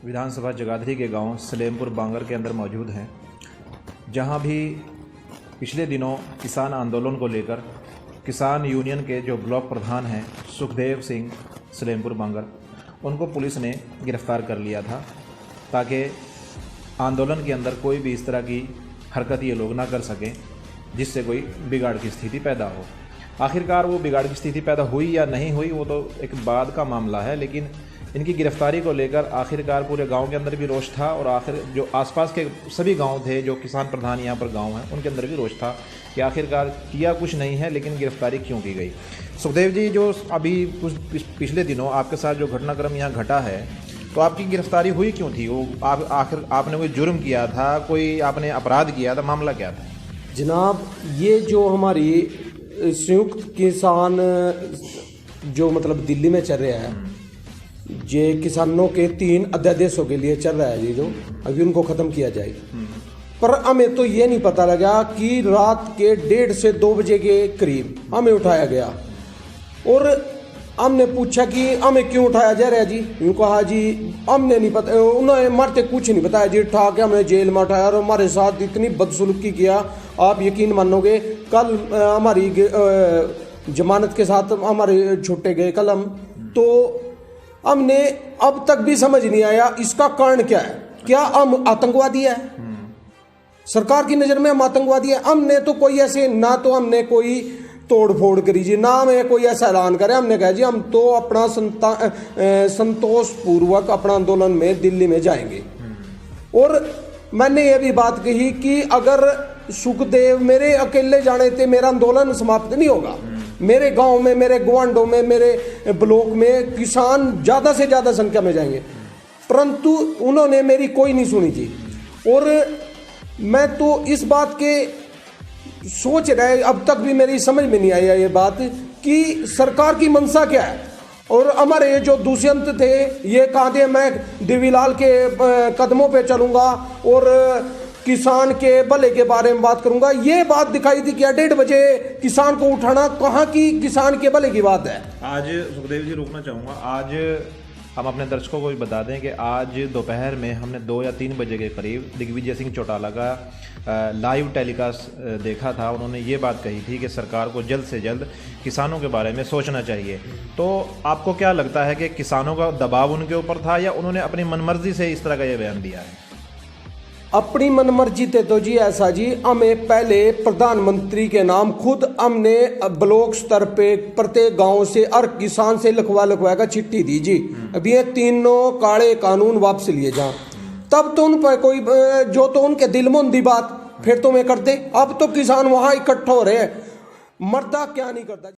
विधानसभा जगाधरी के गांव सलेमपुर बांगर के अंदर मौजूद हैं, जहां भी पिछले दिनों किसान आंदोलन को लेकर किसान यूनियन के जो ब्लॉक प्रधान हैं सुखदेव सिंह सलेमपुर बांगर, उनको पुलिस ने गिरफ़्तार कर लिया था ताकि आंदोलन के अंदर कोई भी इस तरह की हरकत ये लोग ना कर सकें जिससे कोई बिगाड़ की स्थिति पैदा हो। आखिरकार वो बिगाड़ की स्थिति पैदा हुई या नहीं हुई वो तो एक बाद का मामला है, लेकिन इनकी गिरफ्तारी को लेकर आखिरकार पूरे गांव के अंदर भी रोष था और आखिर जो आसपास के सभी गांव थे जो किसान प्रधान यहाँ पर गांव हैं उनके अंदर भी रोष था कि आखिरकार किया कुछ नहीं है लेकिन गिरफ्तारी क्यों की गई। सुखदेव जी, जो अभी कुछ पिछले दिनों आपके साथ जो घटनाक्रम यहाँ घटा है, तो आपकी गिरफ्तारी हुई क्यों थी? वो आखिर आपने कोई जुर्म किया था, कोई आपने अपराध किया था, मामला क्या था? जनाब, ये जो हमारी संयुक्त किसान जो मतलब दिल्ली में चल रहा है, ये किसानों के 3 अध्यादेशों के लिए चल रहा है, ये जो अभी उनको ख़त्म किया जाएगा। पर हमें तो ये नहीं पता लगा कि रात के 1:30 से 2 बजे के करीब हमें उठाया गया और हमने पूछा कि हमें क्यों उठाया जा रहा है जी। उनको कहा जी हमने नहीं पता, उन्होंने मरते कुछ नहीं बताया जी। उठा के हमने जेल में उठाया और हमारे साथ इतनी बदसलूकी किया, आप यकीन मानोगे। कल हमारी जमानत के साथ हमारे छुट्टे गए कल हम, तो हमने अब तक भी समझ नहीं आया इसका कारण क्या है। क्या हम आतंकवादी है? सरकार की नज़र में हम आतंकवादी है? हमने तो कोई ऐसे, ना तो हमने कोई तोड़ फोड़ करी जी, ना हमें कोई ऐसा ऐलान करे। हमने कहा जी हम तो अपना संतोष पूर्वक अपना आंदोलन में दिल्ली में जाएंगे। और मैंने ये भी बात कही कि अगर सुखदेव मेरे अकेले जाने से मेरा आंदोलन समाप्त नहीं होगा। मेरे गांव में, मेरे ग्वांडों में, मेरे ब्लॉक में किसान ज़्यादा से ज़्यादा संख्या में जाएंगे, परंतु उन्होंने मेरी कोई नहीं सुनी जी। और मैं तो इस बात के सोच रहे, अब तक भी मेरी समझ में नहीं आई ये बात कि सरकार की मंशा क्या है। और हमारे ये जो दुष्यंत थे ये कहते मैं देवीलाल के कदमों पे चलूँगा और किसान के भले के बारे में बात करूंगा। ये बात दिखाई थी क्या 1:30 बजे किसान को उठाना, कहाँ की किसान के भले की बात है। आज सुखदेव जी रोकना चाहूँगा, आज हम अपने दर्शकों को भी बता दें कि आज दोपहर में हमने 2 या 3 बजे के करीब दिग्विजय सिंह चौटाला का लाइव टेलीकास्ट देखा था। उन्होंने ये बात कही थी कि सरकार को जल्द से जल्द किसानों के बारे में सोचना चाहिए। तो आपको क्या लगता है कि किसानों का दबाव उनके ऊपर था या उन्होंने अपनी मनमर्जी से इस तरह का ये बयान दिया है? अपनी मनमर्जी थे तो जी ऐसा जी, हमें पहले प्रधानमंत्री के नाम खुद हमने ब्लॉक स्तर पे प्रत्येक गांव से हर किसान से लिखवा कर चिट्ठी दी जी। अभी ये 3 काले कानून वापस लिए जा, तब तो उन पर कोई जो तो उनके दिल में उनकी बात फिर तो मैं करते। अब तो किसान वहां इकट्ठा हो रहे हैं, मरदा क्या नहीं करता।